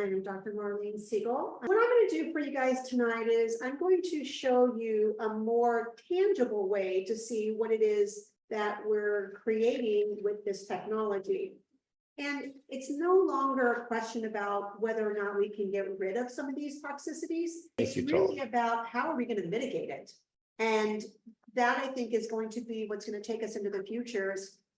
am Dr. Marlene Siegel. What I'm going to do for you guys tonight is I'm going to show you a more tangible way to see what it is that we're creating with this technology. And it's no longer a question about whether or not we can get rid of some of these toxicities. It's really about how are we going to mitigate it. And that, I think, is going to be what's going to take us into the future.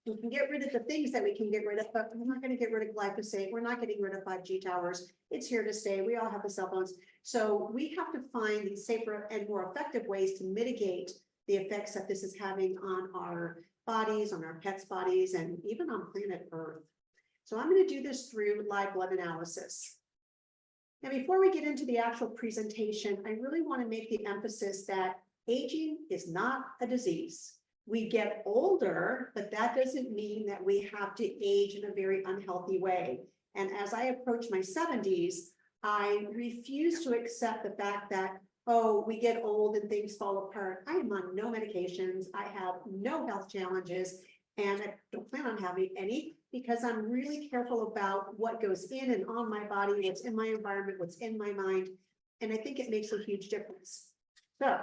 We can get rid of the things that we can get rid of, but we're not going to get rid of glyphosate. We're not getting rid of 5G towers. It's here to stay. We all have the cell phones. So we have to find these safer and more effective ways to mitigate the effects that this is having on our bodies, on our pets' bodies, and even on planet Earth. So I'm going to do this through live blood analysis. Now, before we get into the actual presentation, I really want to make the emphasis that aging is not a disease. We get older, but that doesn't mean that we have to age in a very unhealthy way. And as I approach my 70s, I refuse to accept the fact that, oh, we get old and things fall apart. I am on no medications. I have no health challenges, and I don't plan on having any because I'm really careful about what goes in and on my body, what's in my environment, what's in my mind. And I think it makes a huge difference. So,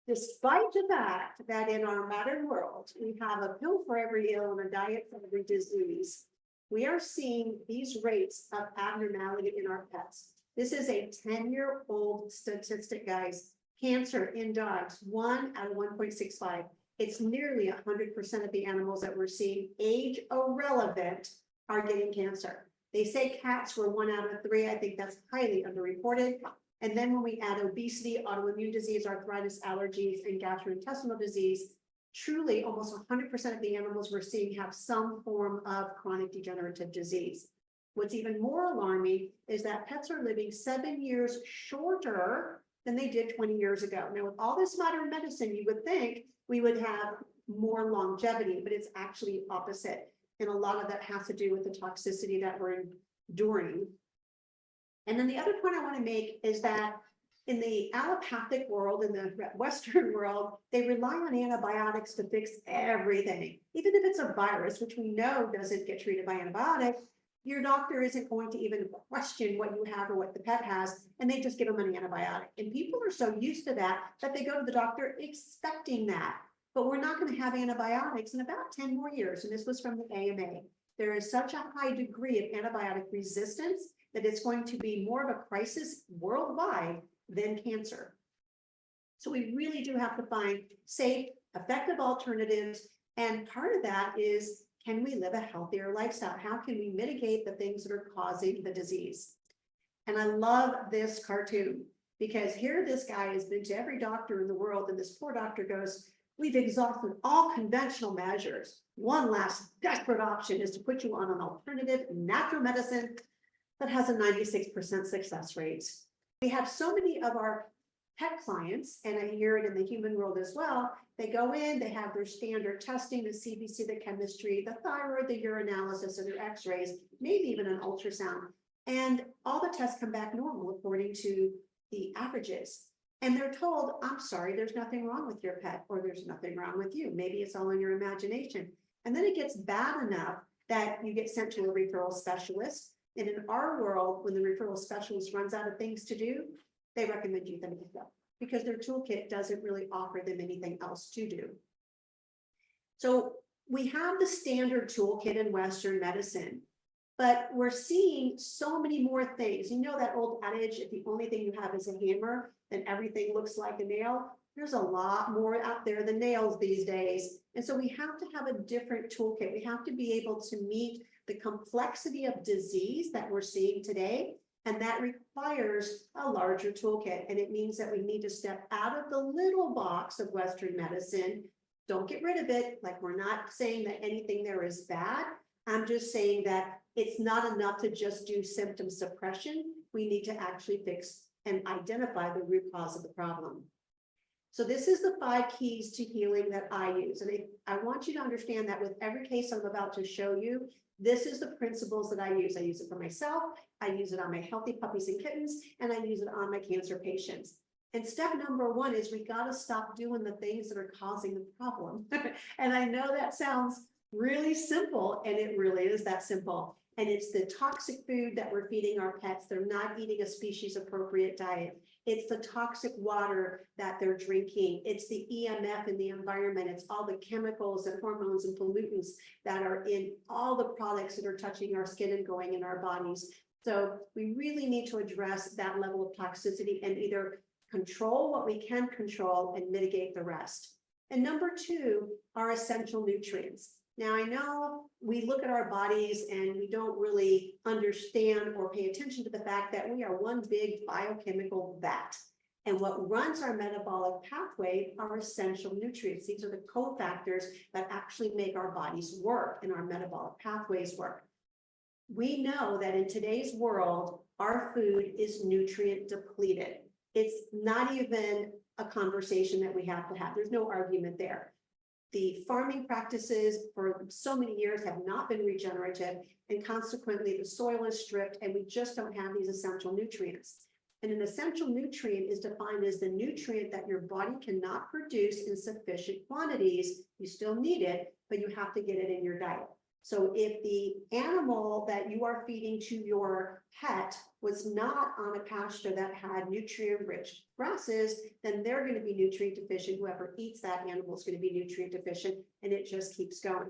despite the fact that in our modern world, we have a pill for every ill and a diet for every disease, we are seeing these rates of abnormality in our pets. This is a 10-year-old statistic, guys. Cancer in dogs, 1 out of 1.65. It's nearly 100% of the animals that we're seeing age irrelevant are getting cancer. They say cats were 1 out of 3. I think that's highly underreported. And then when we add obesity, autoimmune disease, arthritis, allergies, and gastrointestinal disease, truly almost 100% of the animals we're seeing have some form of chronic degenerative disease. What's even more alarming is that pets are living 7 years shorter than they did 20 years ago. Now, with all this modern medicine, you would think we would have more longevity, but it's actually opposite. And a lot of that has to do with the toxicity that we're enduring. And then the other point I want to make is that in the allopathic world, in the Western world, they rely on antibiotics to fix everything. Even if it's a virus, which we know doesn't get treated by antibiotics, your doctor isn't going to even question what you have or what the pet has, and they just give them an antibiotic. And people are so used to that they go to the doctor expecting that. But we're not going to have antibiotics in about 10 more years. And this was from the AMA. There is such a high degree of antibiotic resistance that it's going to be more of a crisis worldwide than cancer. So we really do have to find safe, effective alternatives. And part of that is, can we live a healthier lifestyle? How can we mitigate the things that are causing the disease? And I love this cartoon because here this guy has been to every doctor in the world, and this poor doctor goes, we've exhausted all conventional measures. One last desperate option is to put you on an alternative natural medicine that has a 96% success rate. We have so many of our pet clients, and I hear it in the human world as well. They go in, they have their standard testing, the CBC, the chemistry, the thyroid, the urinalysis, and their x-rays, maybe even an ultrasound. And all the tests come back normal according to the averages. And they're told, I'm sorry, there's nothing wrong with your pet, or there's nothing wrong with you. Maybe it's all in your imagination. And then it gets bad enough that you get sent to a referral specialist. And in our world, when the referral specialist runs out of things to do, they recommend euthanasia because their toolkit doesn't really offer them anything else to do. So we have the standard toolkit in Western medicine, but we're seeing so many more things. You know that old adage, if the only thing you have is a hammer, then everything looks like a nail. There's a lot more out there than nails these days. And so we have to have a different toolkit. We have to be able to meet the complexity of disease that we're seeing today. And that requires a larger toolkit. And it means that we need to step out of the little box of Western medicine. Don't get rid of it. Like, we're not saying that anything there is bad. I'm just saying that it's not enough to just do symptom suppression. We need to actually fix and identify the root cause of the problem. So this is the 5 keys to healing that I use. And I want you to understand that with every case I'm about to show you, this is the principles that I use. I use it for myself. I use it on my healthy puppies and kittens, and I use it on my cancer patients. And step number 1 is we got to stop doing the things that are causing the problem. And I know that sounds really simple, and it really is that simple. And it's the toxic food that we're feeding our pets. They're not eating a species appropriate diet. It's the toxic water that they're drinking. It's the EMF in the environment. It's all the chemicals and hormones and pollutants that are in all the products that are touching our skin and going in our bodies. So we really need to address that level of toxicity and either control what we can control and mitigate the rest. And number two are essential nutrients. Now, I know we look at our bodies and we don't really understand or pay attention to the fact that we are one big biochemical vat. And what runs our metabolic pathway are essential nutrients. These are the cofactors that actually make our bodies work and our metabolic pathways work. We know that in today's world, our food is nutrient depleted. It's not even a conversation that we have to have. There's no argument there. The farming practices for so many years have not been regenerative, and consequently the soil is stripped and we just don't have these essential nutrients. And an essential nutrient is defined as the nutrient that your body cannot produce in sufficient quantities. You still need it, but you have to get it in your diet. So if the animal that you are feeding to your pet was not on a pasture that had nutrient-rich grasses, then they're going to be nutrient deficient. Whoever eats that animal is going to be nutrient deficient, and it just keeps going.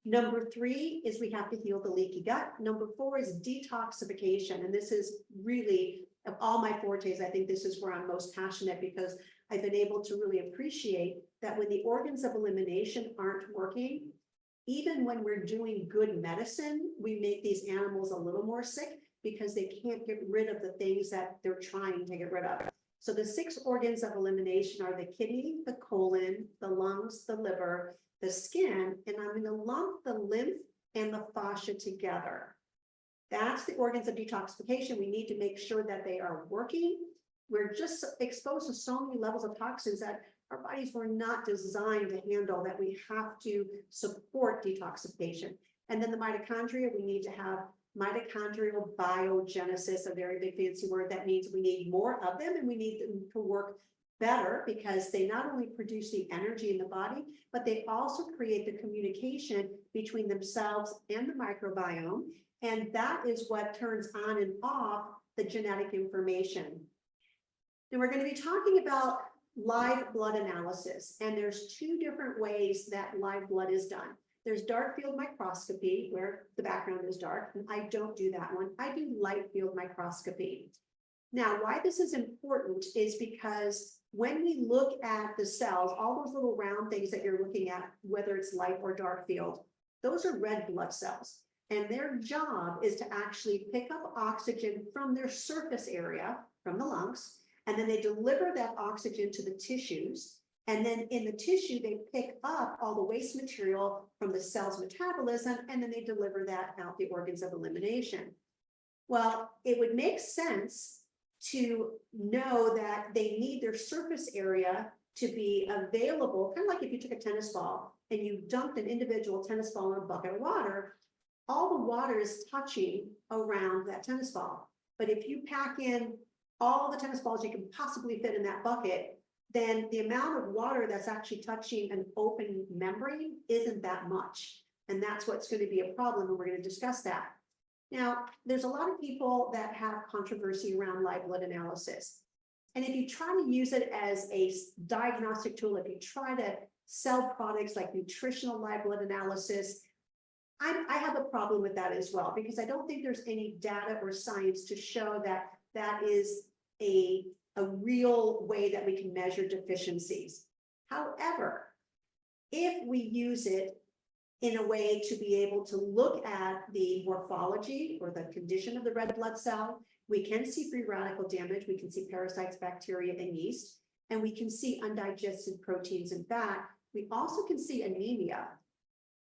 Number three is we have to heal the leaky gut. Number four is detoxification. And this is really, of all my fortes, I think this is where I'm most passionate, because I've been able to really appreciate that when the organs of elimination aren't working, even when we're doing good medicine, we make these animals a little more sick because they can't get rid of the things that they're trying to get rid of. So the 6 organs of elimination are the kidney, the colon, the lungs, the liver, the skin, and I'm going to lump the lymph and the fascia together. That's the organs of detoxification. We need to make sure that they are working. We're just exposed to so many levels of toxins that our bodies were not designed to handle, that we have to support detoxification. And then the mitochondria, we need to have mitochondrial biogenesis, a very big fancy word. That means we need more of them and we need them to work better, because they not only produce the energy in the body, but they also create the communication between themselves and the microbiome. And that is what turns on and off the genetic information. And we're going to be talking about live blood analysis, and there's 2 different ways that live blood is done. There's dark field microscopy, where the background is dark, and I don't do that one. I do light field microscopy. Now, why this is important is because when we look at the cells, all those little round things that you're looking at, whether it's light or dark field, those are red blood cells. And their job is to actually pick up oxygen from their surface area, from the lungs, and then they deliver that oxygen to the tissues. And then in the tissue, they pick up all the waste material from the cell's metabolism, and then they deliver that out the organs of elimination. Well, it would make sense to know that they need their surface area to be available, kind of like if you took a tennis ball and you dumped an individual tennis ball in a bucket of water, all the water is touching around that tennis ball. But if you pack in all the tennis balls you can possibly fit in that bucket, then the amount of water that's actually touching an open membrane isn't that much. And that's what's going to be a problem, and we're going to discuss that. Now, there's a lot of people that have controversy around live blood analysis. And if you try to use it as a diagnostic tool, if you try to sell products like nutritional live blood analysis, I have a problem with that as well, because I don't think there's any data or science to show that that is a real way that we can measure deficiencies. However, if we use it in a way to be able to look at the morphology or the condition of the red blood cell, we can see free radical damage, we can see parasites, bacteria, and yeast, and we can see undigested proteins and fat. We also can see anemia.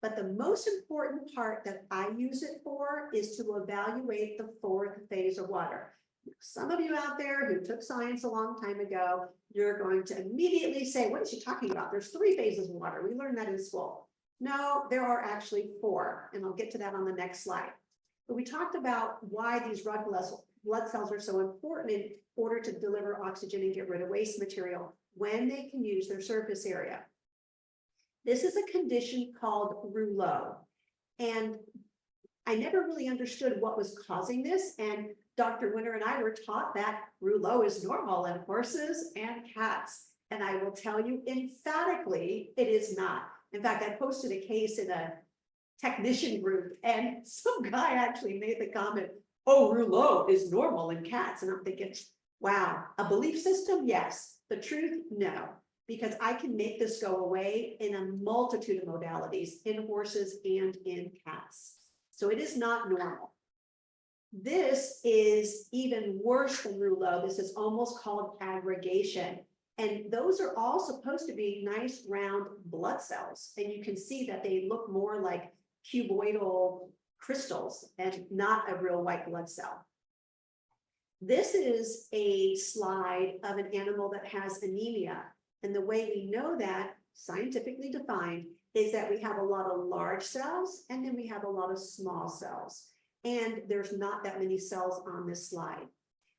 But the most important part that I use it for is to evaluate the 4th phase of water. Some of you out there who took science a long time ago, you're going to immediately say, what is she talking about? There's 3 phases of water. We learned that in school. No, there are actually 4, and I'll get to that on the next slide. But we talked about why these red blood cells are so important in order to deliver oxygen and get rid of waste material when they can use their surface area. This is a condition called Rouleaux. And I never really understood what was causing this. And Dr. Winter and I were taught that Rouleaux is normal in horses and cats. And I will tell you emphatically, it is not. In fact, I posted a case in a technician group and some guy actually made the comment, oh, Rouleaux is normal in cats. And I'm thinking, wow, a belief system? Yes. The truth? No. Because I can make this go away in a multitude of modalities in horses and in cats. So it is not normal. This is even worse than Rouleaux. This is almost called aggregation. And those are all supposed to be nice round blood cells. And you can see that they look more like cuboidal crystals and not a real white blood cell. This is a slide of an animal that has anemia. And the way we know that, scientifically defined, is that we have a lot of large cells and then we have a lot of small cells. And there's not that many cells on this slide.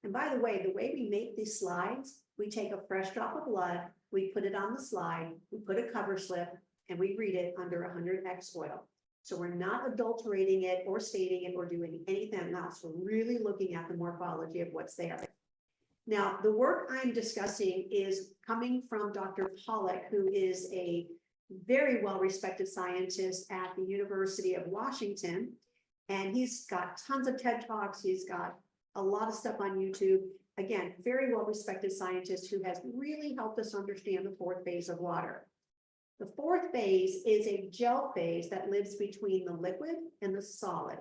And by the way we make these slides, we take a fresh drop of blood, we put it on the slide, we put a cover slip, and we read it under 100x oil. So we're not adulterating it or staining it or doing anything else. We're really looking at the morphology of what's there. Now, the work I'm discussing is coming from Dr. Pollack, who is a very well-respected scientist at the University of Washington. And he's got tons of TED Talks. He's got a lot of stuff on YouTube. Again, very well-respected scientist who has really helped us understand the fourth phase of water. The fourth phase is a gel phase that lives between the liquid and the solid.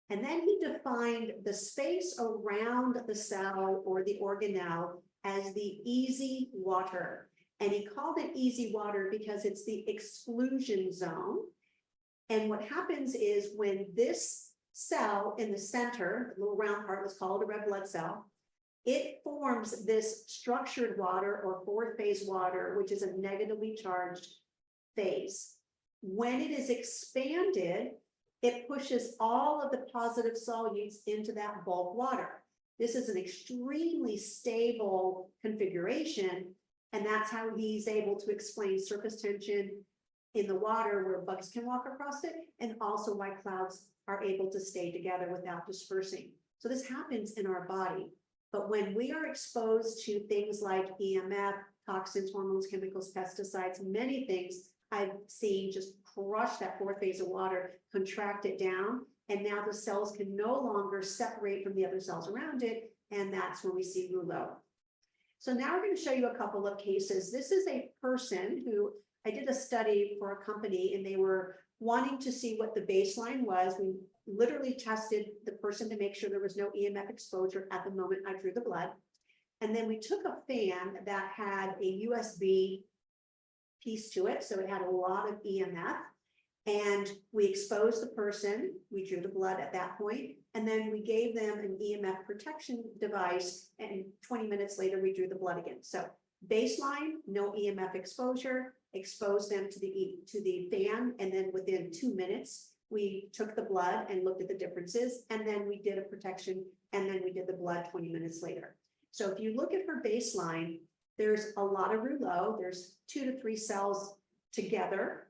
And then he defined the space around the cell or the organelle as the easy water. And he called it easy water because it's the exclusion zone. And what happens is when this cell in the center, the little round part, let's call it a red blood cell, it forms this structured water or fourth phase water, which is a negatively charged phase. When it is expanded, it pushes all of the positive solutes into that bulk water. This is an extremely stable configuration, and that's how he's able to explain surface tension in the water where bugs can walk across it, and also why clouds are able to stay together without dispersing. So this happens in our body. But when we are exposed to things like EMF, toxins, hormones, chemicals, pesticides, many things I've seen just crush that fourth phase of water, contract it down, and now the cells can no longer separate from the other cells around it, and that's when we see Rouleaux. So now we're going to show you a couple of cases. This is a person who I did a study for a company, and they were wanting to see what the baseline was. We literally tested the person to make sure there was no EMF exposure at the moment I drew the blood. And then we took a fan that had a USB piece to it, so it had a lot of EMF. And we exposed the person, we drew the blood at that point, and then we gave them an EMF protection device, and 20 minutes later, we drew the blood again. So baseline, no EMF exposure, exposed them to the fan, and then within 2 minutes, we took the blood and looked at the differences, and then we did a protection, and then we did the blood 20 minutes later. So if you look at her baseline, there's a lot of Rouleaux, there's 2 to 3 cells together.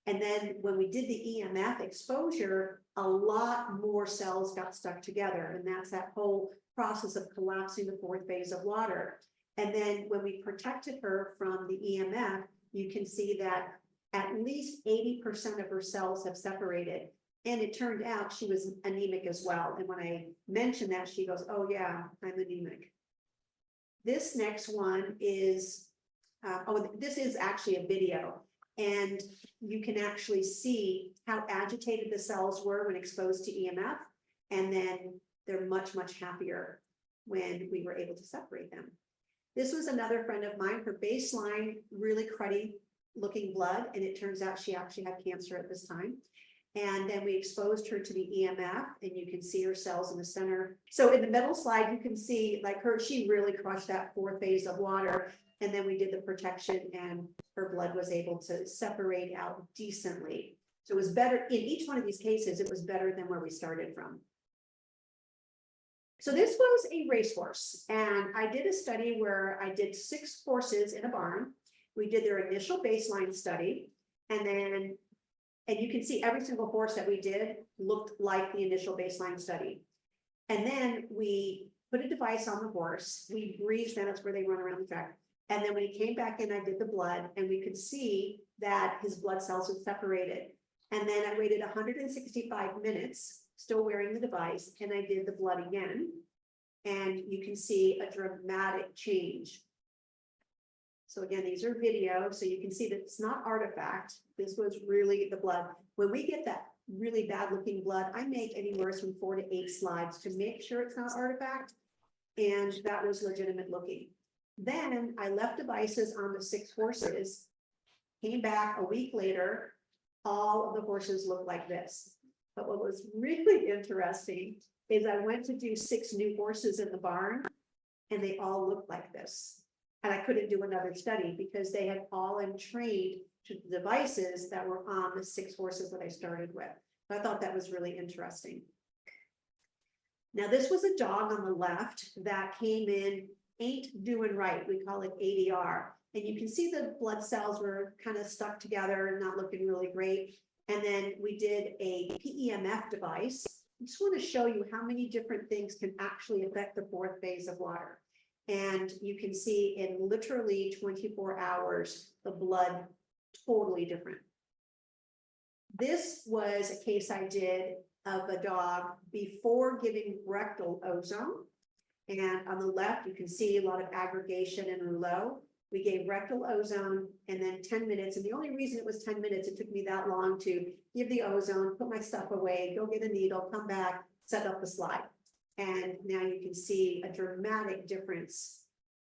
And then when we did the EMF exposure, a lot more cells got stuck together. And that's that whole process of collapsing the fourth phase of water. And then when we protected her from the EMF, you can see that at least 80% of her cells have separated. And it turned out she was anemic as well. And when I mentioned that, she goes, oh yeah, I'm anemic. This next one is, this is actually a video. And you can actually see how agitated the cells were when exposed to EMF. And then they're much, much happier when we were able to separate them. This was another friend of mine, her baseline, really cruddy looking blood. And it turns out she actually had cancer at this time. And then we exposed her to the EMF, and you can see her cells in the center. So in the middle slide, you can see like her, she really crushed that fourth phase of water. And then we did the protection, and her blood was able to separate out decently. So it was better in each one of these cases, it was better than where we started from. So this was a racehorse, and I did a study where I did 6 horses in a barn. We did their initial baseline study, and then And you can see every single horse that we did looked like the initial baseline study. And then we put a device on the horse, we breathed them, that's where they run around the track. And then when he came back in, I did the blood, and we could see that his blood cells had separated. And then I waited 165 minutes, still wearing the device, and I did the blood again. And you can see a dramatic change. So again, these are videos, so you can see that it's not artifact. This was really the blood. When we get that really bad looking blood, I make anywhere from 4 to 8 slides to make sure it's not artifact. And that was legitimate looking. Then I left devices on the 6 horses, came back a week later, all of the horses looked like this. But what was really interesting is I went to do 6 new horses in the barn, and they all looked like this. And I couldn't do another study because they had all entrained to the devices that were on the 6 horses that I started with. So I thought that was really interesting. Now, this was a dog on the left that came in, ain't doing right. We call it ADR. And you can see the blood cells were kind of stuck together, not looking really great. And then we did a PEMF device. I just want to show you how many different things can actually affect the 4th phase of water. And you can see in literally 24 hours, the blood totally different. This was a case I did of a dog before giving rectal ozone. And on the left, you can see a lot of aggregation in Rouleaux. We gave rectal ozone and then 10 minutes. And the only reason it was 10 minutes, it took me that long to give the ozone, put my stuff away, go get a needle, come back, set up the slide. And now you can see a dramatic difference.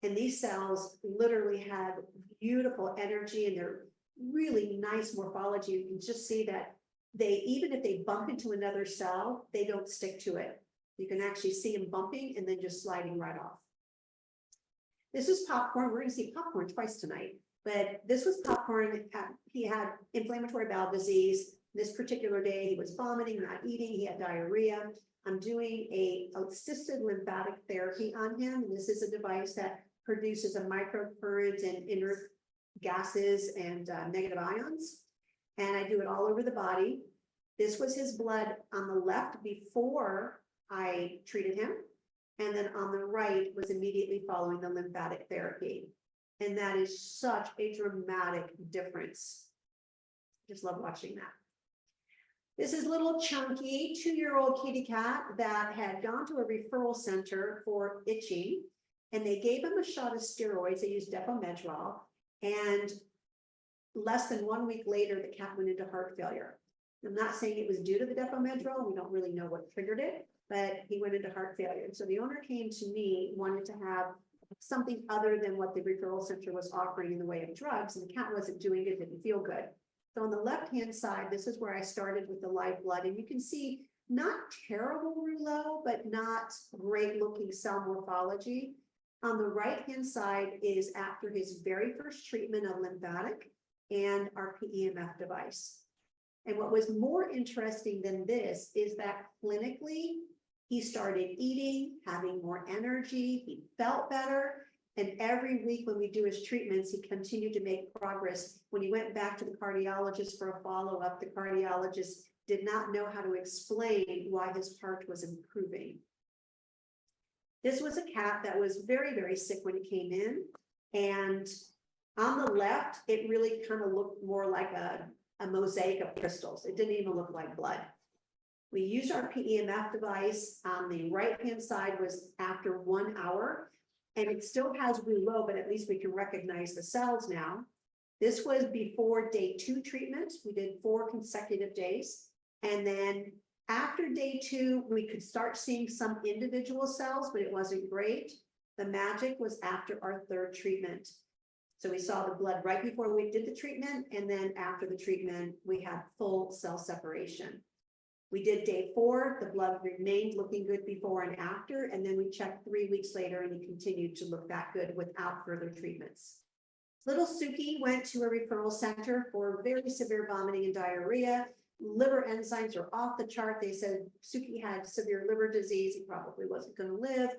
And these cells literally have beautiful energy, and they're really nice morphology. You can just see that they, even if they bump into another cell, they don't stick to it. You can actually see them bumping and then just sliding right off. This is Popcorn. We're going to see Popcorn twice tonight, but this was Popcorn. He had inflammatory bowel disease. This particular day, he was vomiting, not eating. He had diarrhea. I'm doing a assisted lymphatic therapy on him. This is a device that produces a microcurrent and inert gases and negative ions. And I do it all over the body. This was his blood on the left before I treated him. And then on the right was immediately following the lymphatic therapy. And that is such a dramatic difference. Just love watching that. This is little chunky 2-year-old kitty cat that had gone to a referral center for itching, and they gave him a shot of steroids. They used depomedrol, and less than 1 week later, the cat went into heart failure. I'm not saying it was due to the depomedrol. We don't really know what triggered it, but he went into heart failure. So the owner came to me, wanted to have something other than what the referral center was offering in the way of drugs, and the cat wasn't doing it, didn't feel good. So on the left-hand side, this is where I started with the live blood, and you can see not terrible Rouleaux, but not great looking cell morphology. On the right-hand side is after his very first treatment of lymphatic and our PEMF device. And what was more interesting than this is that clinically, he started eating, having more energy, he felt better. And every week when we do his treatments, he continued to make progress. When he went back to the cardiologist for a follow-up, the cardiologist did not know how to explain why his heart was improving. This was a cat that was very, very sick when it came in. And on the left, it really kind of looked more like a mosaic of crystals. It didn't even look like blood. We used our PEMF device. On the right-hand side was after 1 hour. And it still has Rouleaux, but at least we can recognize the cells now. This was before day 2 treatment. We did 4 consecutive days. And then after day 2, we could start seeing some individual cells, but it wasn't great. The magic was after our 3rd treatment. So we saw the blood right before we did the treatment. And then after the treatment, we had full cell separation. We did day 4, the blood remained looking good before and after, and then we checked 3 weeks later and he continued to look that good without further treatments. Little Suki went to a referral center for very severe vomiting and diarrhea. Liver enzymes are off the chart. They said Suki had severe liver disease. He probably wasn't going to live.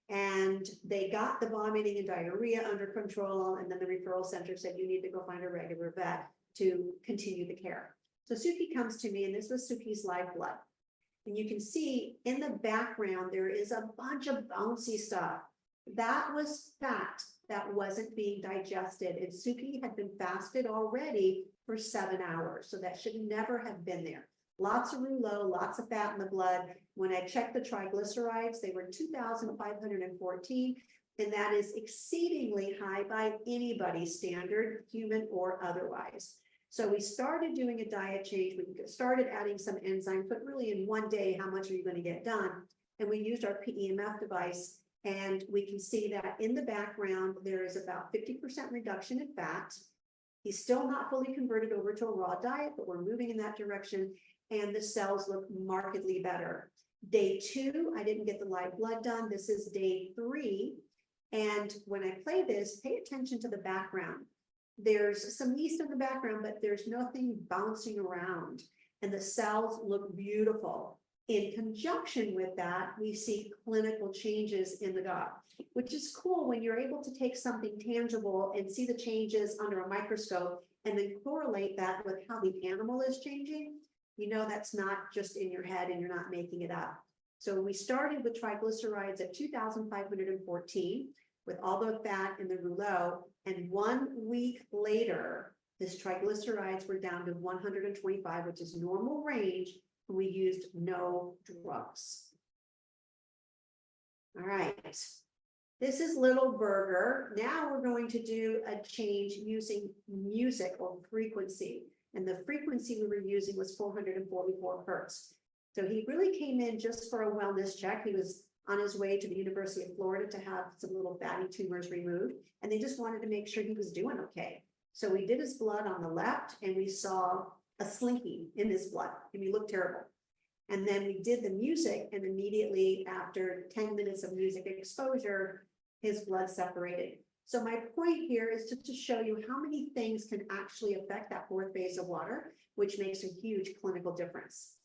And they got the vomiting and diarrhea under control. And then the referral center said, you need to go find a regular vet to continue the care. So Suki comes to me, and this was Suki's live blood. And you can see in the background, there is a bunch of bouncy stuff. That was fat that wasn't being digested. And Suki had been fasted already for 7 hours. So that should never have been there. Lots of Rouleaux, lots of fat in the blood. When I checked the triglycerides, they were 2,514. And that is exceedingly high by anybody's standard, human or otherwise. So we started doing a diet change. We started adding some enzymes, but really in one day, how much are you going to get done? And we used our PEMF device, and we can see that in the background, there is about 50% reduction in fat. He's still not fully converted over to a raw diet, but we're moving in that direction, and the cells look markedly better. Day 2, I didn't get the live blood done. This is day 3. And when I play this, pay attention to the background. There's some yeast in the background, but there's nothing bouncing around, and the cells look beautiful. In conjunction with that, we see clinical changes in the gut, which is cool when you're able to take something tangible and see the changes under a microscope and then correlate that with how the animal is changing. You know, that's not just in your head and you're not making it up. So we started with triglycerides at 2,514 with all the fat in the Rouleaux. And 1 week later, his triglycerides were down to 125, which is normal range. And we used no drugs. All right. This is Little Burger. Now we're going to do a change using music or frequency. And the frequency we were using was 444 hertz. So he really came in just for a wellness check. He was on his way to the University of Florida to have some little fatty tumors removed. And they just wanted to make sure he was doing okay. So we did his blood on the left, and we saw a slinky in his blood, and he looked terrible. And then we did the music, and immediately after 10 minutes of music exposure, his blood separated. So my point here is to show you how many things can actually affect that 4th phase of water, which makes a huge clinical difference.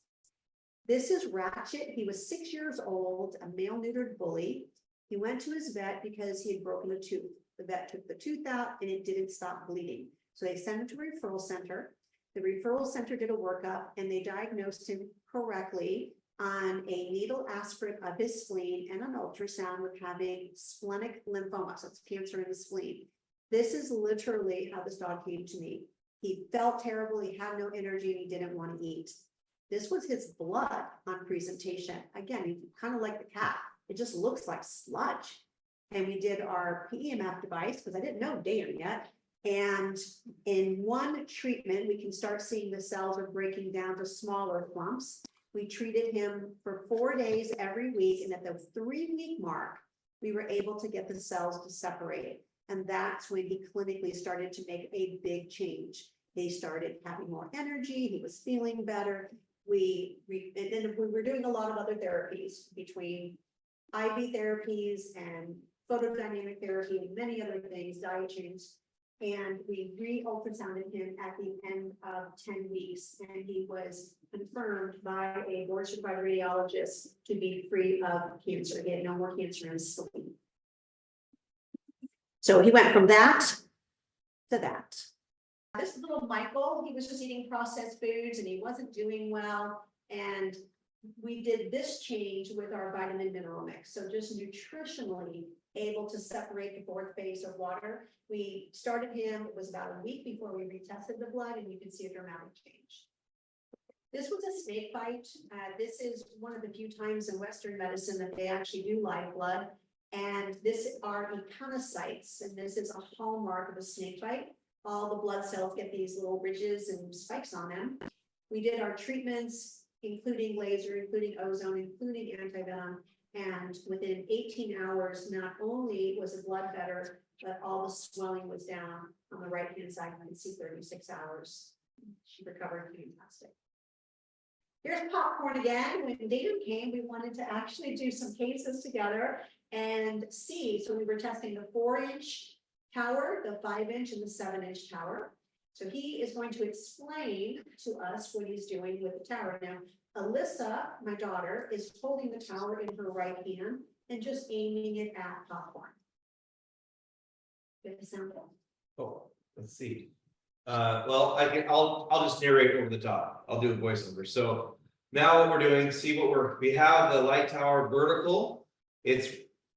This is Ratchet. He was 6 years old, a male neutered bully. He went to his vet because he had broken a tooth. The vet took the tooth out and it didn't stop bleeding. So they sent him to a referral center. The referral center did a workup and they diagnosed him correctly on a needle aspirate of his spleen and an ultrasound with having splenic lymphoma. So it's cancer in the spleen. This is literally how this dog came to me. He felt terrible. He had no energy and he didn't want to eat. This was his blood on presentation. Again, kind of like the cat. It just looks like sludge. And we did our PEMF device because I didn't know Dan yet. And in one treatment, we can start seeing the cells are breaking down to smaller clumps. We treated him for 4 days every week. And at the 3-week mark, we were able to get the cells to separate. And that's when he clinically started to make a big change. He started having more energy. He was feeling better. And then we were doing a lot of other therapies between IV therapies and photodynamic therapy and many other things, diet changes. And we re-ultrasounded him at the end of 10 weeks. And he was confirmed by a board certified radiologist to be free of cancer. He had no more cancer in his spleen. So he went from that to that. This little Michael, he was just eating processed foods and he wasn't doing well. And we did this change with our vitamin mineral mix. So just nutritionally able to separate the 4th phase of water. We started him, it was about a week before we retested the blood, and you can see a dramatic change. This was a snake bite. This is one of the few times in Western medicine that they actually do live blood. And this are epinocytes, and this is a hallmark of a snake bite. All the blood cells get these little ridges and spikes on them. We did our treatments, including laser, including ozone, including antivenom. And within 18 hours, not only was the blood better, but all the swelling was down on the right-hand side. You can see 36 hours. She recovered fantastic. Here's popcorn again. When Dan came, we wanted to actually do some cases together and see. So we were testing the 4-inch tower, the 5-inch and the 7-inch tower. So he is going to explain to us what he's doing with the tower. Now, Alyssa, my daughter, is holding the tower in her right hand and just aiming it at popcorn. Get the sound. Oh, let's see. Well, I'll just narrate over the top. I'll do a voiceover. So now what we're doing, see what we have the light tower vertical.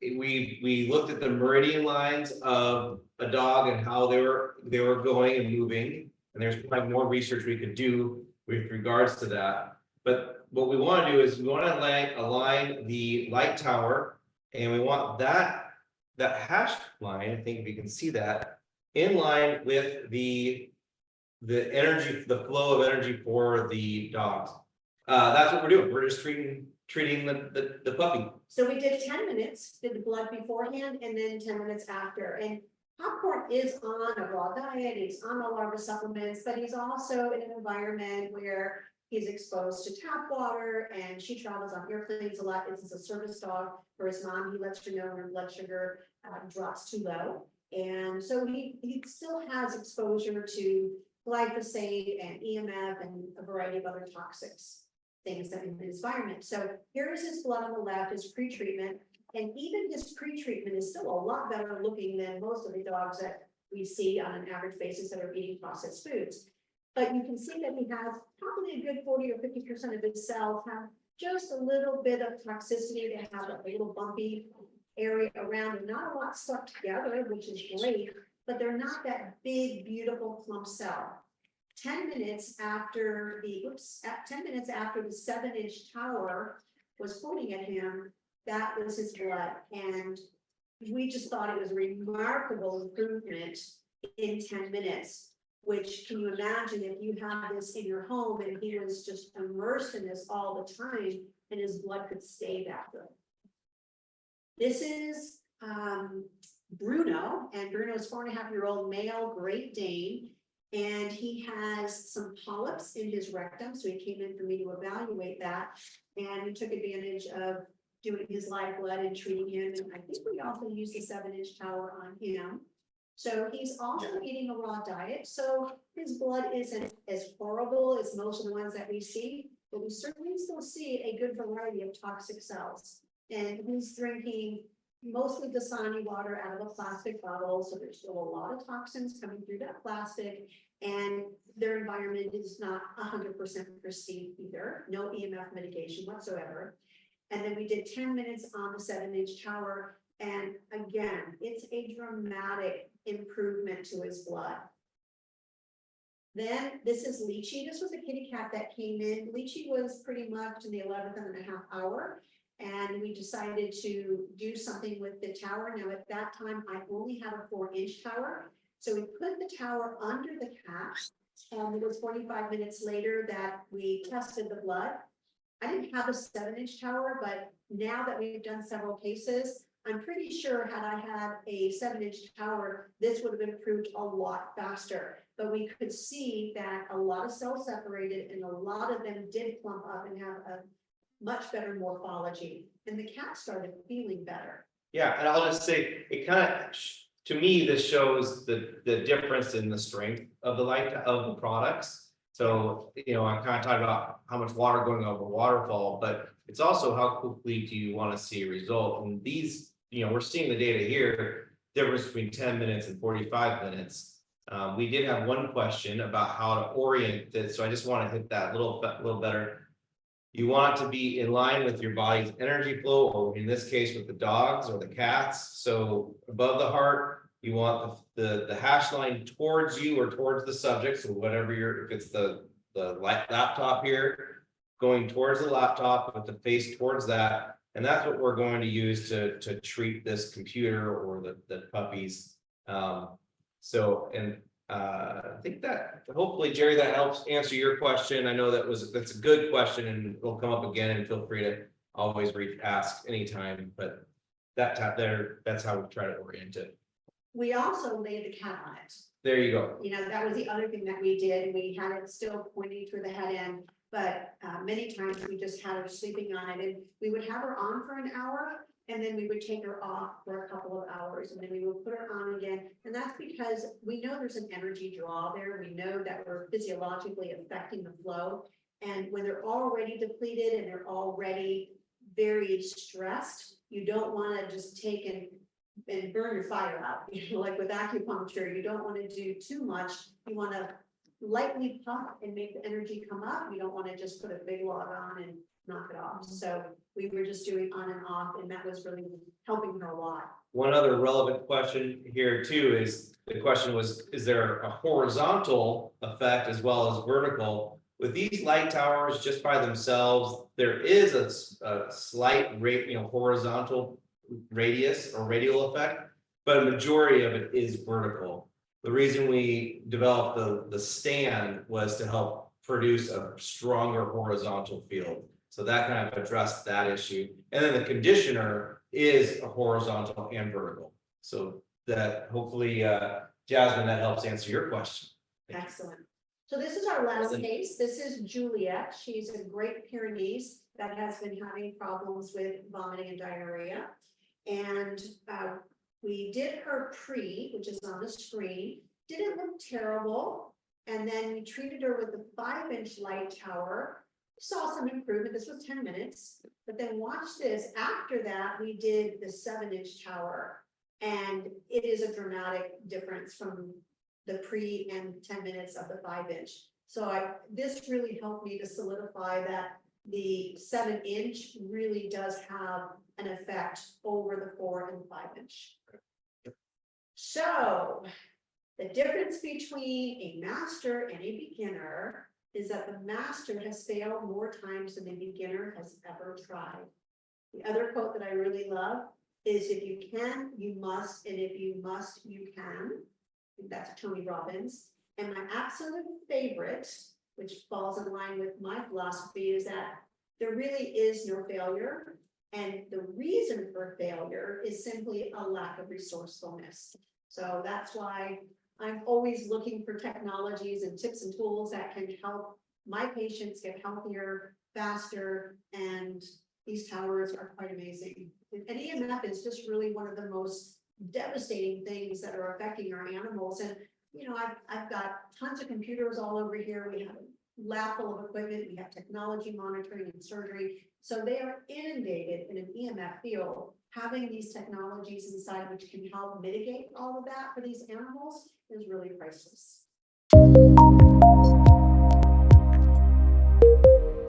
We looked at the meridian lines of a dog and how they were going and moving. And there's probably more research we could do with regards to that. But what we want to do is we want to align the light tower, and we want that hashed line, I think if you can see that, in line with the energy, the flow of energy for the dogs. That's what we're doing. We're just treating the puppy. So we did 10 minutes, did the blood beforehand, and then 10 minutes after. And Popcorn is on a raw diet, he's on the larva supplements, but he's also in an environment where he's exposed to tap water, and she travels on airplanes a lot. This is a service dog for his mom. He lets her know when her blood sugar drops too low. And so he still has exposure to glyphosate and EMF and a variety of other toxics, things that in the environment. So here's his blood on the left, his pre-treatment. And even his pre-treatment is still a lot better looking than most of the dogs that we see on an average basis that are eating processed foods. But you can see that he has probably a good 40 or 50% of his cells have just a little bit of toxicity. They have a little bumpy area around and not a lot stuck together, which is great, but they're not that big, beautiful clump cell. 10 minutes after the 7-inch tower was pointing at him, that was his blood. And we just thought it was a remarkable improvement in 10 minutes, which, can you imagine if you have this in your home and he was just immersed in this all the time and his blood could stay that good. This is Bruno, and Bruno's 4.5-year-old male Great Dane. And he has some polyps in his rectum. So he came in for me to evaluate that. And we took advantage of doing his live blood and treating him. And I think we also used the 7-inch tower on him. So he's also eating a raw diet. So his blood isn't as horrible as most of the ones that we see, but we certainly still see a good variety of toxic cells. And he's drinking mostly Dasani water out of a plastic bottle. So there's still a lot of toxins coming through that plastic. And their environment is not 100% pristine either. No EMF mitigation whatsoever. And then we did 10 minutes on the 7-inch tower. And again, it's a dramatic improvement to his blood. Then this is Lychee. This was a kitty cat that came in. Lychee was pretty much in the 11th hour. And we decided to do something with the tower. Now at that time, I only had a 4-inch tower. So we put the tower under the cat. And it was 45 minutes later that we tested the blood. I didn't have a 7-inch tower, but now that we've done several cases, I'm pretty sure had I had a 7-inch tower, this would have improved a lot faster. But we could see that a lot of cells separated and a lot of them did clump up and have a much better morphology. And the cat started feeling better. Yeah, and I'll just say, it kind of, to me, this shows the difference in the strength of the products. So, I'm kind of talking about how much water going over a waterfall, but it's also how quickly do you want to see a result. And these, we're seeing the data here, difference between 10 minutes and 45 minutes. We did have one question about how to orient it. So I just want to hit that a little better. You want it to be in line with your body's energy flow, or in this case with the dogs or the cats. So above the heart, you want the hash line towards you or towards the subject. So whatever if it's the laptop here, going towards the laptop with the face towards that. And that's what we're going to use to treat this computer or the puppies. I think that hopefully, Jerry, that helps answer your question. I know that's a good question, and it'll come up again, and feel free to always ask anytime, but that's how we try to orient it. We also laid the cat on it. There you go. That was the other thing that we did. We had it still pointing through the head end, but many times we just had her sleeping on it, and we would have her on for an hour, and then we would take her off for a couple of hours, and then we would put her on again. And that's because we know there's an energy draw there. We know that we're physiologically affecting the flow. And when they're already depleted and they're already very stressed, you don't want to just take and and burn your fire out, like with acupuncture, you don't want to do too much. You want to lightly pump and make the energy come up. You don't want to just put a big log on and knock it off. So we were just doing on and off, and that was really helping her a lot. One other relevant question here too is, the question was, is there a horizontal effect as well as vertical? With these light towers just by themselves, there is a slight rate, horizontal radius or radial effect, but a majority of it is vertical. The reason we developed the stand was to help produce a stronger horizontal field. So that kind of addressed that issue. And then the conditioner is a horizontal and vertical. So that hopefully, Jasmine, that helps answer your question. Excellent. So this is our last case. This is Juliet. She's a Great Pyrenees that has been having problems with vomiting and diarrhea. And we did her which is on the screen. Didn't look terrible. And then we treated her with the 5-inch light tower. Saw some improvement. This was 10 minutes. But then watch this. After that, we did the 7-inch tower. And it is a dramatic difference from the and 10 minutes of the 5-inch. So this really helped me to solidify that the 7-inch really does have an effect over the 4 and 5-inch. So the difference between a master and a beginner is that the master has failed more times than the beginner has ever tried. The other quote that I really love is, if you can, you must, and if you must, you can. That's Tony Robbins. And my absolute favorite, which falls in line with my philosophy, is that there really is no failure. And the reason for failure is simply a lack of resourcefulness. So that's why I'm always looking for technologies and tips and tools that can help my patients get healthier, faster, and these towers are quite amazing. And EMF is just really one of the most devastating things that are affecting our animals. And I've got tons of computers all over here. We have a lab full of equipment. We have technology monitoring and surgery. So they are inundated in an EMF field. Having these technologies inside which can help mitigate all of that for these animals is really priceless.